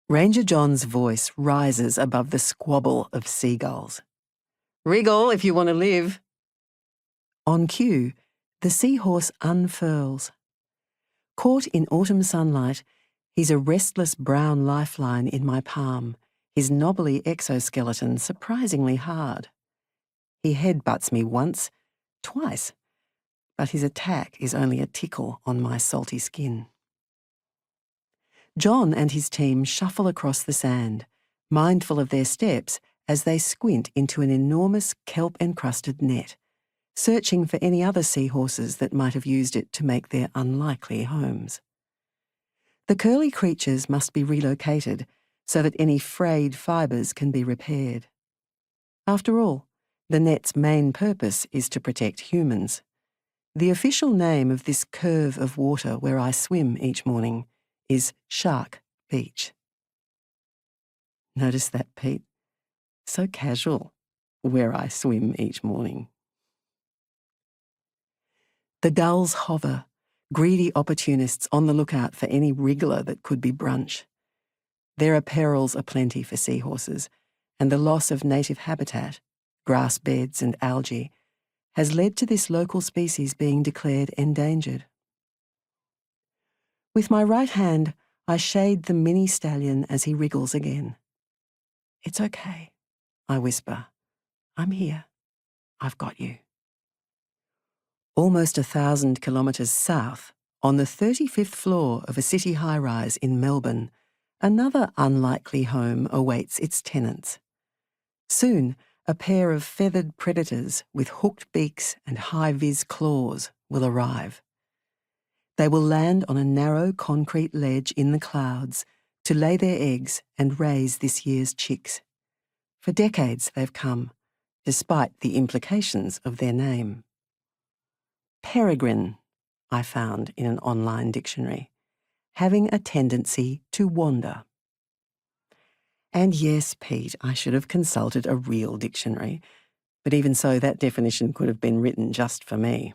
Ranger John's voice rises above the squabble of seagulls. "Wriggle if you want to live." On cue, the seahorse unfurls. Caught in autumn sunlight, he's a restless brown lifeline in my palm, his knobbly exoskeleton surprisingly hard. He headbutts me once, twice, but his attack is only a tickle on my salty skin. John and his team shuffle across the sand, mindful of their steps as they squint into an enormous kelp-encrusted net, searching for any other seahorses that might have used it to make their unlikely homes. The curly creatures must be relocated so that any frayed fibres can be repaired. After all, the net's main purpose is to protect humans. The official name of this curve of water where I swim each morning is Shark Beach. Notice that, Pete? So casual, where I swim each morning. The gulls hover, greedy opportunists on the lookout for any wriggler that could be brunch. There are perils aplenty for seahorses, and the loss of native habitat, grass beds and algae, has led to this local species being declared endangered. With my right hand, I shade the mini stallion as he wriggles again. "It's okay," I whisper. "I'm here. I've got you." Almost 1,000 kilometres south, on the 35th floor of a city high-rise in Melbourne, another unlikely home awaits its tenants. Soon, a pair of feathered predators with hooked beaks and high-vis claws will arrive. They will land on a narrow concrete ledge in the clouds to lay their eggs and raise this year's chicks. For decades they've come, despite the implications of their name. Peregrine, I found in an online dictionary, having a tendency to wander. And yes, Pete, I should have consulted a real dictionary, but even so, that definition could have been written just for me.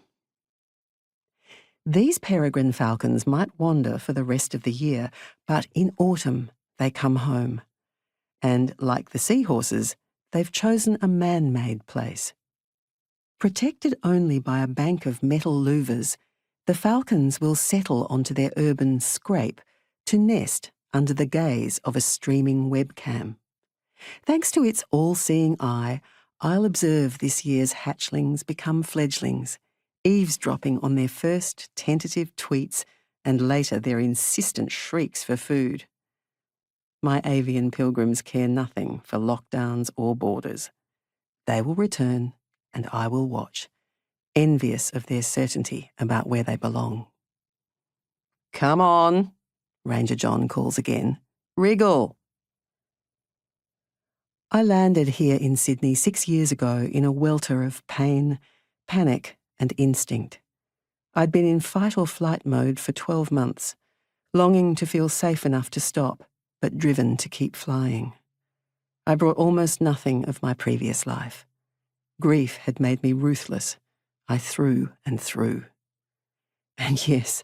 These peregrine falcons might wander for the rest of the year, but in autumn they come home. And like the seahorses, they've chosen a man-made place. Protected only by a bank of metal louvers, the falcons will settle onto their urban scrape to nest under the gaze of a streaming webcam. Thanks to its all-seeing eye, I'll observe this year's hatchlings become fledglings, eavesdropping on their first tentative tweets and later their insistent shrieks for food. My avian pilgrims care nothing for lockdowns or borders. They will return, and I will watch, envious of their certainty about where they belong. "Come on," Ranger John calls again. "Wriggle." I landed here in Sydney 6 years ago in a welter of pain, panic, and instinct. I'd been in fight or flight mode for 12 months, longing to feel safe enough to stop, but driven to keep flying. I brought almost nothing of my previous life. Grief had made me ruthless. I threw and threw. And yes,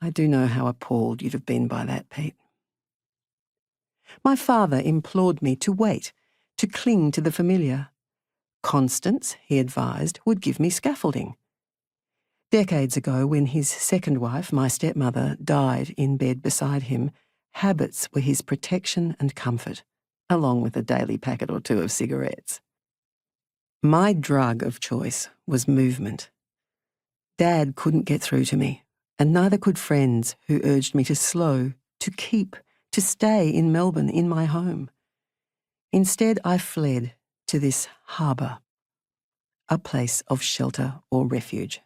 I do know how appalled you'd have been by that, Pete. My father implored me to wait, to cling to the familiar. Constance, he advised, would give me scaffolding. Decades ago, when his second wife, my stepmother, died in bed beside him, habits were his protection and comfort, along with a daily packet or two of cigarettes. My drug of choice was movement. Dad couldn't get through to me, and neither could friends who urged me to slow, to keep, to stay in Melbourne in my home. Instead, I fled to this harbour, a place of shelter or refuge.